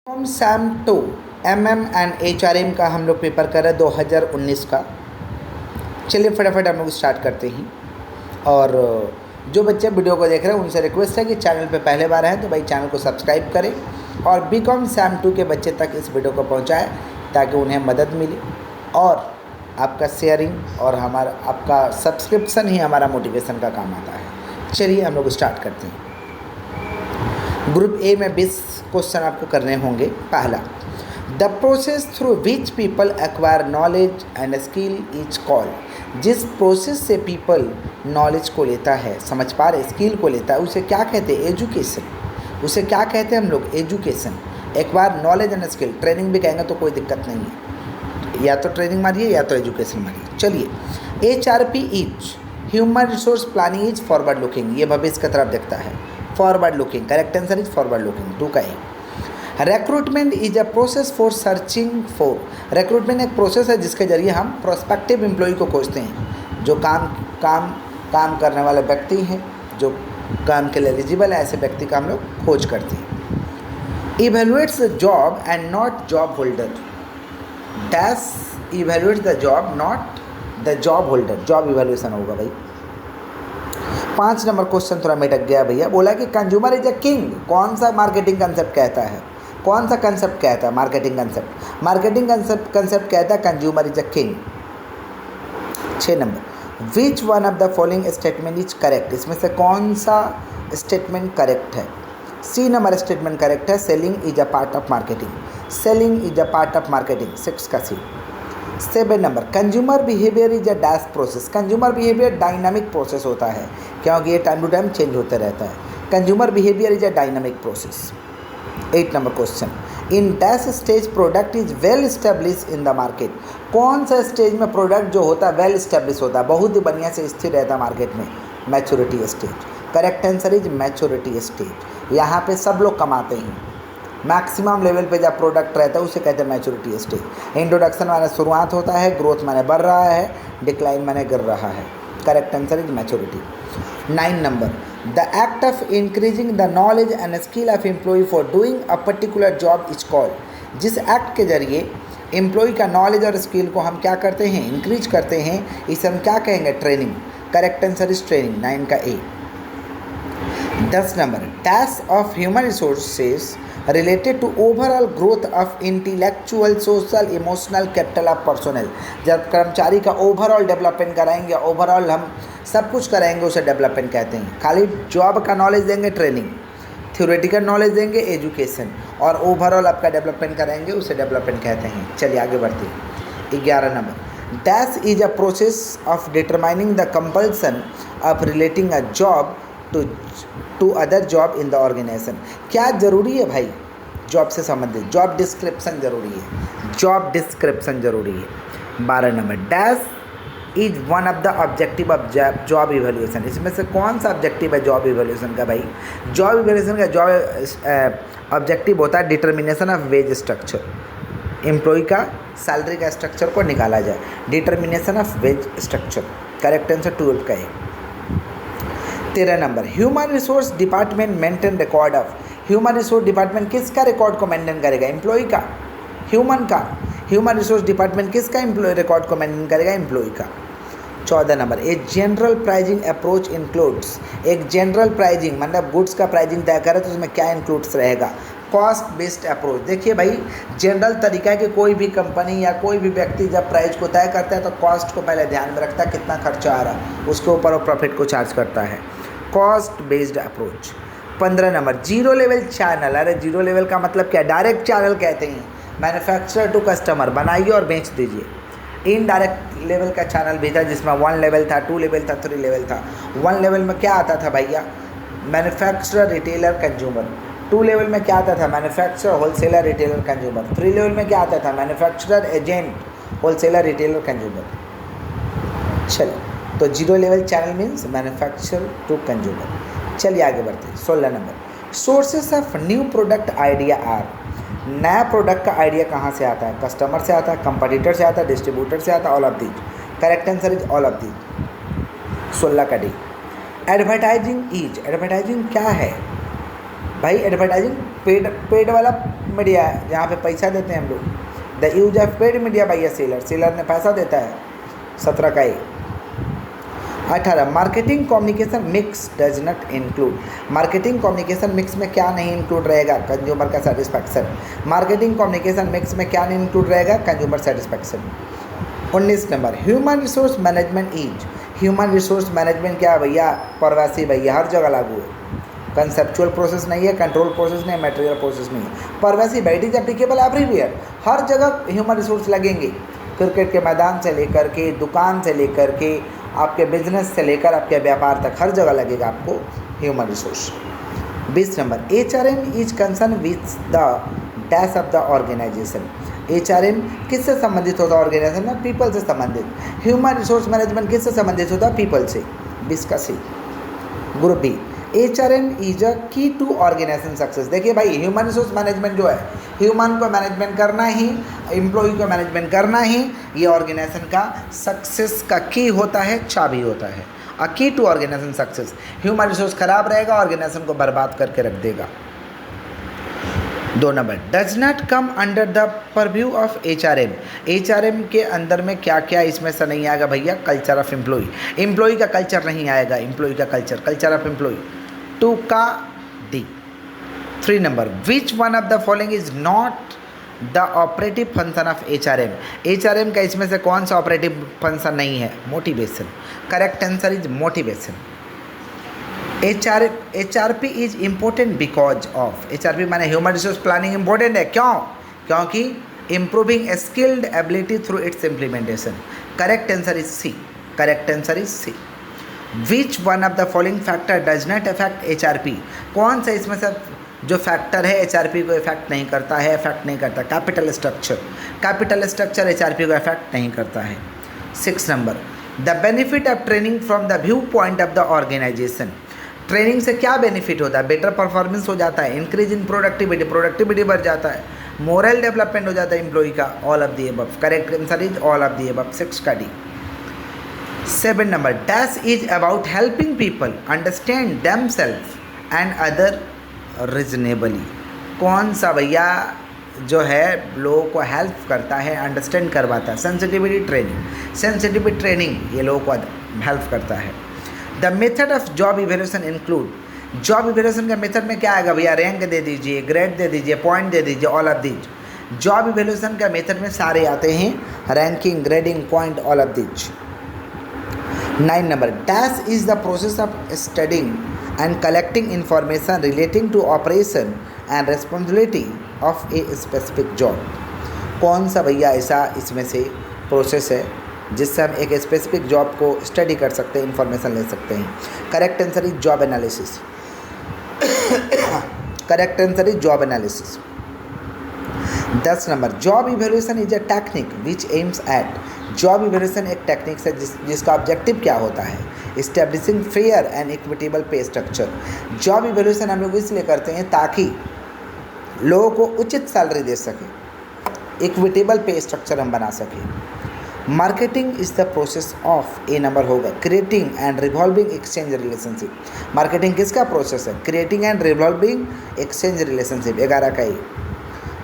हम Sam 2 and HRM का हम लोग पेपर कर रहे हैं 2019 का। चलिए फटाफट हम लोग स्टार्ट करते हैं। और जो बच्चे वीडियो को देख रहे हैं उनसे रिक्वेस्ट है कि चैनल पे पहले बार हैं तो भाई चैनल को सब्सक्राइब करें और BCom सैम 2 के बच्चे तक इस वीडियो को पहुंचाएं ताकि उन्हें मदद मिले। और आपका शेयरिंग और आपका सब्सक्रिप्शन ही हमारा मोटिवेशन का काम आता है। चलिए हम लोग स्टार्ट करते हैं। ग्रुप ए में 20 क्वेश्चन आपको करने होंगे। पहला, the process through which people acquire knowledge and skill is called. जिस प्रोसेस से पीपल नॉलेज को लेता है, समझ पा रहे, स्किल को लेता है, उसे क्या कहते हैं? एजुकेशन। उसे क्या कहते हैं हम लोग? Education. Acquire knowledge and skill, training भी कहेंगे तो कोई दिक्कत नहीं है, या तो ट्रेनिंग मारिए या तो एजुकेशन मारिए। चलिए, HRP is human resource planning is forward looking, ये भविष्य की तरफ देखता है। Forward looking, correct answer is forward looking, 2 का है। Recruitment is a process for searching for, recruitment एक प्रोसेस है जिसके जरिए हम प्रोस्पेक्टिव एम्प्लॉय को खोजते हैं, जो काम करने वाले व्यक्ति हैं, जो काम के लिए एलिजिबल है, ऐसे व्यक्ति का हम लोग खोज करते हैं। Evaluates the job and not job holder, dash evaluates the job not the job holder, job evaluation होगा भाई। 5 नंबर क्वेश्चन थोड़ा मेटक गया भैया। बोला कि कंज्यूमर इज अ किंग, कौन सा मार्केटिंग कंसेप्ट कहता है? कौन सा कंसेप्ट कहता है? Marketing concept. मार्केटिंग कंसेप्ट कहता है consumer is a king. 6 number, which one of the following statement is correct, इसमें से कौन सा स्टेटमेंट करेक्ट है? सी नंबर स्टेटमेंट करेक्ट है, selling is a part of marketing. Selling is a part of marketing, 6 का सी। 7 number, consumer behaviour is a dash process. Consumer behaviour dynamic process होता है क्योंकि ये टाइम टू टाइम चेंज होते रहता है। Consumer behaviour is a dynamic process. 8 number question, in dash stage product is well establish in the market. कौन सा stage में प्रोडक्ट जो होता है वेल स्टेब्लिश होता है, बहुत ही बढ़िया से स्थिर रहता है मार्केट में? Maturity stage, correct answer is maturity stage. यहाँ पे सब लोग कमाते हैं, मैक्सिमम लेवल पे जब प्रोडक्ट रहता है उसे कहते हैं मैच्योरिटी स्टेज। इंट्रोडक्शन माने शुरुआत होता है, ग्रोथ माने बढ़ रहा है, डिक्लाइन माने गिर रहा है। Correct answer is maturity. 9 number, the act of increasing the knowledge and skill of employ for doing a particular job is called. जिस एक्ट के जरिए एम्प्लॉय का नॉलेज और स्किल को हम क्या करते हैं? इंक्रीज करते हैं, इसे हम क्या कहेंगे? Training. Correct answer is training, 9 का ए। 10 नंबर, टैक्स of human resources related to overall growth of intellectual social emotional capital of personnel. जब कर्मचारी का ओवरऑल डेवलपमेंट कराएंगे, ओवरऑल हम सब कुछ कराएंगे, उसे डेवलपमेंट कहते हैं। खाली जॉब का नॉलेज देंगे ट्रेनिंग, थ्योरेटिकल नॉलेज देंगे एजुकेशन, और ओवरऑल आपका डेवलपमेंट कराएंगे, उसे डेवलपमेंट कहते हैं। चलिए आगे बढ़ते हैं। 11 number, dash is a process of determining the compulsion of relating a job to other job in the organisation. क्या जरूरी है भाई जॉब से संबंधित? जॉब डिस्क्रिप्शन जरूरी है, जॉब डिस्क्रिप्शन जरूरी है। 12 number, dash is one of the objective of job evaluation. इसमें से कौन सा ऑब्जेक्टिव है जॉब इवेल्यूएशन का भाई? जॉब इवेल्यूएशन का जॉब ऑब्जेक्टिव होता है determination of wage structure, employ का सैलरी का स्ट्रक्चर को निकाला जाए, determination of wage structure. Correct answer 12 का है। 13 number, human resource department maintain record of. Human resource department किसका रिकॉर्ड को मेंटेन करेगा? एम्प्लॉय का, ह्यूमन का। ह्यूमन रिसोर्स डिपार्टमेंट किसका एम्प्लॉय रिकॉर्ड को मेंटेन करेगा? एम्प्लॉय का। 14 number, a general pricing approach includes. एक जनरल प्राइजिंग मतलब गुड्स का प्राइजिंग तय करे तो उसमें क्या इंक्लूड्स रहेगा? Cost based approach. देखिए भाई, जनरल तरीका है कि कोई भी कंपनी या कोई भी व्यक्ति जब प्राइस को तय करता है तो कॉस्ट को पहले ध्यान में रखता है, कितना खर्चा आ रहा है, उसके ऊपर वो प्रॉफिट को चार्ज करता है। Cost based approach. 15 number, zero level channel. अरे जीरो लेवल का मतलब क्या? डायरेक्ट चैनल कहते हैं, मैन्युफैक्चरर टू कस्टमर, बनाइए और बेच दीजिए। इनडायरेक्ट लेवल का चैनल भी था जिसमें 1 लेवल था, 2 लेवल था, 3 लेवल था। 1 लेवल में क्या आता था भैया? Manufacturer, retailer, consumer. 2 लेवल में क्या आता था? Manufacturer, wholesaler, retailer, consumer. 3 level में क्या आता था? Manufacturer, agent, wholesaler, retailer, consumer. चलिए, तो zero level channel means manufacturer to consumer. चलिए आगे बढ़ते हैं। 16 number, sources of new product idea are. नया प्रोडक्ट का आइडिया कहाँ से आता है? कस्टमर से आता है, कंपटीटर से आता है, डिस्ट्रीब्यूटर से आता है, all of these. Correct answer is all of these, 16 का डी। एडवर्टाइजिंग इज, एडवर्टाइजिंग क्या है भाई? एडवर्टाइजिंग पेड वाला मीडिया है जहाँ पे पैसा देते हैं हम लोग। The use of paid media by a seller, seller ने पैसा देता है। 17 का ए। 18 marketing communication mix does not include, marketing communication mix में क्या नहीं इंक्लूड रहेगा? कंज्यूमर का सेटिस्फैक्शन। मार्केटिंग कम्युनिकेशन मिक्स में क्या नहीं इंक्लूड रहेगा? Consumer satisfaction. 19 number human resource management is, human resource management क्या है भैया? परवासी भैया, हर जगह लागू है। कंसेप्चुअल प्रोसेस नहीं है, कंट्रोल प्रोसेस नहीं है, मटेरियल प्रोसेस नहीं है। परवासी इट इज एप्लीकेबल एवरीवेयर, हर जगह ह्यूमन रिसोर्स लगेंगे। क्रिकेट के मैदान से लेकर के, दुकान से लेकर के, आपके बिजनेस से लेकर आपके व्यापार तक, हर जगह लगेगा आपको human resource. 20 number HRM is concern with the dash of the organisation, HRM किससे संबंधित होता है? ऑर्गेनाइजेशन में पीपल से संबंधित। ह्यूमन रिसोर्स मैनेजमेंट किससे संबंधित होता है? पीपल से। 20 का C. Group B HRM is a key to organisation success. देखिए भाई, ह्यूमन रिसोर्स मैनेजमेंट जो है, ह्यूमन को मैनेजमेंट करना ही, एम्प्लॉय को मैनेजमेंट करना ही, ये ऑर्गेनाइजेशन का सक्सेस का की होता है, चाबी होता है। A key to organisation success. Human resource खराब रहेगा, ऑर्गेनाइजेशन को बर्बाद करके रख देगा। 2 number does not come under the purview of HRM, HRM के अंदर में क्या क्या इसमें से नहीं आएगा भैया? कल्चर ऑफ एम्प्लॉय, एम्प्लॉय का कल्चर नहीं आएगा, एम्प्लॉय का कल्चर, कल्चर ऑफ एम्प्लॉय। 2 का D. 3 number which one of the following is not the operative function of HRM, HRM का इसमें से कौन सा ऑपरेटिव फंक्शन नहीं है? Motivation. Correct answer is motivation. HRP is important because of, HRP माने human resource planning important है, क्यों? क्योंकि improving skilled ability through its implementation. Correct answer is C, correct answer is C. Which one of the following factor does not affect HRP, कौन सा इसमें से जो factor है HRP को इफेक्ट नहीं करता है? इफेक्ट नहीं करता। Capital structure, capital structure HRP को इफेक्ट नहीं करता है। 6 number the benefit of training from the view point of the organisation, training से क्या बेनिफिट होता है? बेटर परफॉर्मेंस हो जाता है, इंक्रीज इन प्रोडक्टिविटी, प्रोडक्टिविटी बढ़ जाता है, मोरल डेवलपमेंट हो जाता है एम्प्लॉय का। All of the above, correct answer is all of the above. 6 का D. 7 number dash is about helping people understand themselves and other reasonably, कौन सा भैया जो है लोगों को हेल्प करता है, अंडरस्टैंड करवाता है? सेंसिटिविटी ट्रेनिंग, सेंसिटिविटी ट्रेनिंग ये लोगों को हेल्प करता है। The method of job evaluation include, job evaluation का मेथड में क्या आएगा भैया? रैंक दे दीजिए, ग्रेड दे दीजिए, पॉइंट दे दीजिए, all of these. Job evaluation का मेथड में सारे आते हैं, ranking, grading, point, all of these. 9 number dash is the process of studying and collecting information relating to operation and responsibility of a specific job, कौन सा भैया ऐसा इसमें से प्रोसेस है जिससे हम एक स्पेसिफिक जॉब को स्टडी कर सकते हैं, इंफॉर्मेशन ले सकते हैं? Correct answer is job analysis, correct answer is job analysis. 10 number job evaluation is a technique which aims at, job evaluation एक टेक्निक है जिसका ऑब्जेक्टिव क्या होता है? इस्टेब्लिशिंग फेयर एंड इक्विटेबल पे स्ट्रक्चर। जॉब इवेल्यूशन हम लोग इसलिए करते हैं ताकि लोगों को उचित सैलरी दे सकें, इक्विटेबल पे स्ट्रक्चर हम बना सकें। Marketing is the process of, A number होगा, creating and revolving exchange relationship. Marketing किसका प्रोसेस है? Creating and revolving exchange relationship. 11 का ही।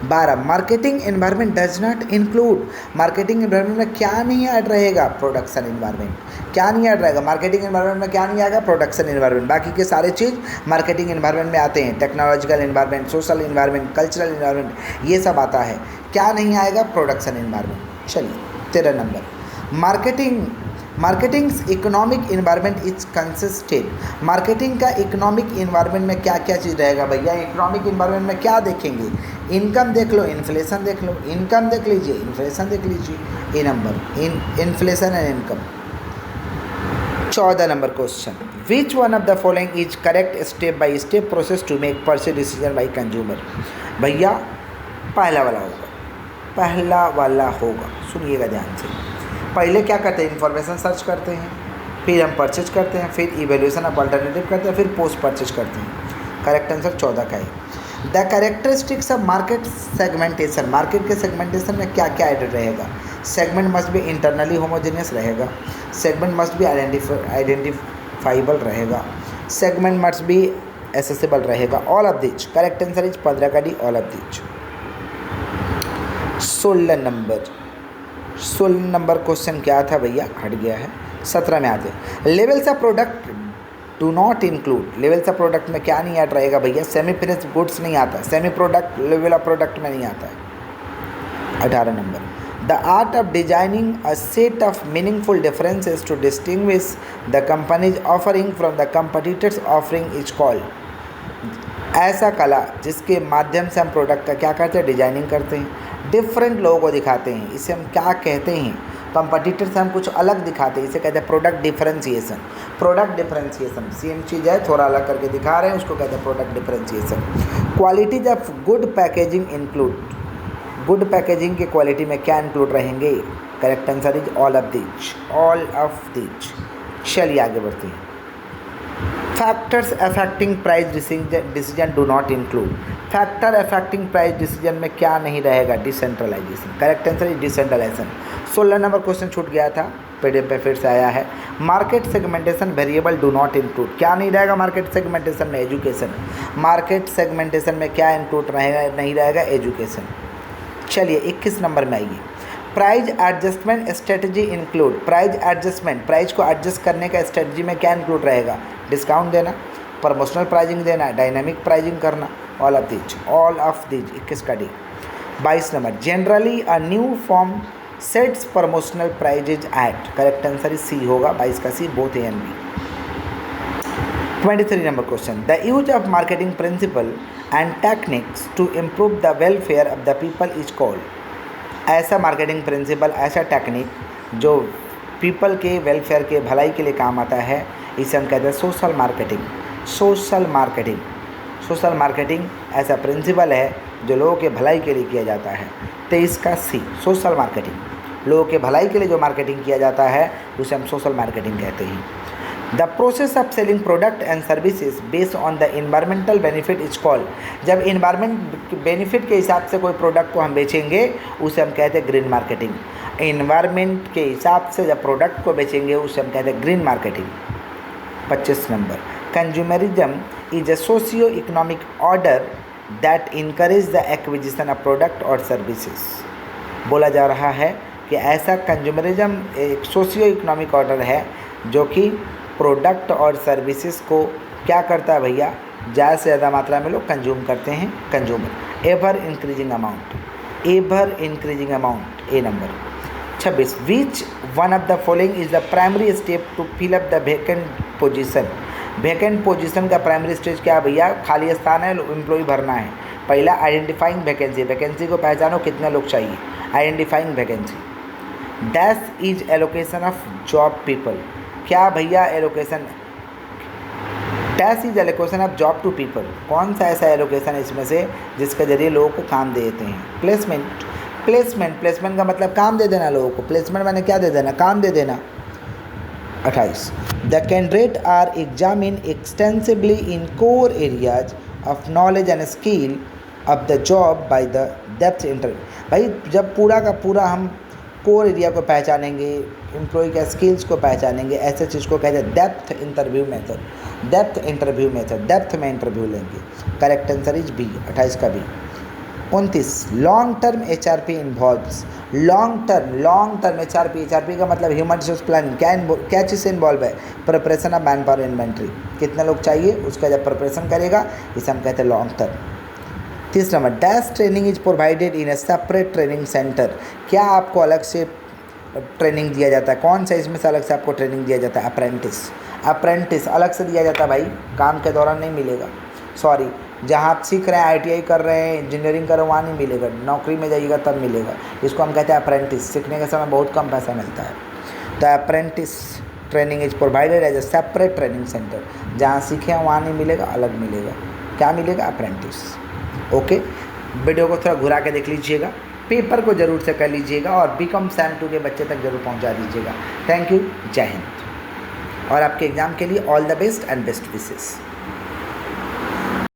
12 marketing environment does not include, marketing environment में क्या नहीं ऐड रहेगा? Production environment. क्या नहीं ऐड रहेगा मार्केटिंग एनवायरनमेंट में? क्या नहीं आएगा? Production environment. बाकी के सारे चीज़ मार्केटिंग एनवायरनमेंट में आते हैं, technological environment, social environment, cultural environment, ये सब आता है। क्या नहीं आएगा? Production environment. चलिए 13 number marketings economic environment is consisted, marketing का इकोनॉमिक इन्वायरमेंट में क्या क्या चीज़ रहेगा भैया? इकोनॉमिक इन्वायरमेंट में क्या देखेंगे? इनकम देख लो, इन्फ्लेशन देख लो, इनकम देख लीजिए, इन्फ्लेशन देख लीजिए। A number inflation and income. 14 number question which one of the following is correct step by step process to make purchase decision by consumer? भैया पहला वाला होगा, पहला वाला होगा, सुनिएगा ध्यान से। पहले क्या करते हैं? इन्फॉर्मेशन सर्च करते हैं, फिर हम परचेज करते हैं, फिर इवेल्यूशन ऑफ अल्टरनेटिव करते हैं, फिर पोस्ट परचेज करते हैं। करेक्ट आंसर 14 का है। The characteristics of market segmentation, market के सेगमेंटेशन में क्या क्या एडेड रहेगा? Segment must be internally homogeneous रहेगा, सेगमेंट मस्ट बी आइडेंटिफाइबल रहेगा, सेगमेंट मस्ट बी एसेसिबल रहेगा। All of which, correct answer is 15 का D, all of which. 16 number question क्या था भैया, हट गया है, 17 में आते हैं। Levels of product do not include, levels of product में क्या नहीं ऐड रहेगा भैया, सेमी फिनिश्ड गुड्स नहीं आता, semi product level of product में नहीं आता है। 18 number, the art of designing a set of meaningful differences to distinguish the companies offering from the competitors offering is called, ऐसा कला जिसके माध्यम से हम प्रोडक्ट का क्या करते हैं, डिजाइनिंग करते हैं, डिफरेंट लोगों को दिखाते हैं, इसे हम क्या कहते हैं, कंपटीटर से हम कुछ अलग दिखाते हैं, इसे कहते हैं product differentiation. Product differentiation same चीज़ है, थोड़ा अलग करके दिखा रहे हैं, उसको कहते हैं product differentiation. Qualities of good packaging include, good packaging के क्वालिटी में क्या इंक्लूड रहेंगे, correct answer is all of these. चलिए आगे बढ़ते हैं। Factors affecting price decision do not include, factor affecting price decision में क्या नहीं रहेगा, decentralisation, correct answer is decentralisation. 16 number question छूट गया था, पीडीएफ पे फिर से आया है। Market segmentation variable do not include, क्या नहीं रहेगा मार्केट सेगमेंटेशन में, एजुकेशन, मार्केट सेगमेंटेशन में क्या इंक्लूड रहेगा, नहीं रहेगा, एजुकेशन। चलिए 21 नंबर में आइए। Price adjustment strategy include, price adjustment, price को एडजस्ट करने का स्ट्रेटजी में क्या इंक्लूड रहेगा, डिस्काउंट देना, प्रमोशनल प्राइजिंग देना, डायनामिक प्राइजिंग करना, ऑल ऑफ दीज 21 का D. 22 number, generally a new firm sets promotional prices at, correct answer is C होगा, 22 का C, both A and B. 23 number question, the use of marketing principle and techniques to improve the welfare of the people is called, ऐसा marketing principal, ऐसा technique जो people के welfare के भलाई के लिए काम आता है, इसे हम कहते हैं सोशल मार्केटिंग। सोशल मार्केटिंग ऐसा प्रिंसिपल है जो लोगों के भलाई के लिए किया जाता है। 23 का सी, सोशल मार्केटिंग, लोगों के भलाई के लिए जो मार्केटिंग किया जाता है उसे हम सोशल मार्केटिंग कहते हैं। The process of selling product and services based on the environmental benefit is called, जब इन्वायरमेंट बेनिफिट के हिसाब से कोई प्रोडक्ट को हम बेचेंगे उसे हम कहते हैं ग्रीन मार्केटिंग। इन्वायरमेंट के हिसाब से जब प्रोडक्ट को बेचेंगे उसे हम कहते हैं green marketing. 25 number, consumerism is a socio economic order that encourage the acquisition of product और सर्विसेज, बोला जा रहा है कि ऐसा कंज्यूमरिज्म एक सोशियो इकोनॉमिक ऑर्डर है जो कि प्रोडक्ट और सर्विसेज को क्या करता है भैया, ज़्यादा से ज़्यादा मात्रा में लोग कंज्यूम करते हैं, consumer, ever increasing amount, A number. 26, which one of the following is the primary step to fill up the vacant position, vacant position का प्राइमरी स्टेज क्या है भैया, खाली स्थान है, एम्प्लॉय भरना है। पहला आइडेंटिफाइंग वैकेंसी, वैकेंसी को पहचानो कितने लोग चाहिए, identifying vacancy. Dash is allocation of job people, क्या भैया allocation, dash is allocation of job to people, कौन सा ऐसा एलोकेशन है इसमें से जिसके जरिए लोगों को काम दे देते हैं। प्लेसमेंट का मतलब काम दे देना लोगों को, प्लेसमेंट मैंने क्या दे देना, काम दे देना। 28, the candidate are examine extensively in core areas of knowledge and skill of the job by the depth interview, भाई जब पूरा का पूरा हम कोर एरिया को पहचानेंगे, एम्प्लॉय के स्किल्स को पहचानेंगे, ऐसे चीज़ को कहते हैं डेप्थ इंटरव्यू मेथड, डेप्थ में इंटरव्यू लेंगे, करेक्ट आंसर इज बी, 28 का B. 29, long term HRP involves, long term HRP का मतलब ह्यूमन रिसोर्स प्लानिंग, क्या चीज़ से इन्वॉल्व है, preparation of man power inventory, कितने लोग चाहिए उसका जब प्रिपरेशन करेगा इसे हम कहते हैं long term. 30 number, dash training is provided in A separate training centre, क्या आपको अलग से ट्रेनिंग दिया जाता है, कौन सा इसमें से अलग से आपको ट्रेनिंग दिया जाता है, अप्रेंटिस अलग से दिया जाता है भाई, काम के दौरान नहीं मिलेगा, सॉरी जहाँ आप सीख रहे हैं, ITI कर रहे हैं, इंजीनियरिंग कर रहे हैं, वहाँ नहीं मिलेगा, नौकरी में जाइएगा तब मिलेगा, इसको हम कहते हैं अप्रेंटिस, सीखने के समय बहुत कम पैसा मिलता है। The apprentice training is provided as a separate training centre, जहाँ सीखे हैं वहाँ नहीं मिलेगा, अलग मिलेगा, क्या मिलेगा, अप्रेंटिस। ओके, वीडियो को थोड़ा घुरा के देख लीजिएगा, पेपर को ज़रूर से कर लीजिएगा और BCom SAM 2 के बच्चे तक ज़रूर पहुंचा दीजिएगा। थैंक यू, जय हिंद, और आपके एग्ज़ाम के लिए all the best and best wishes.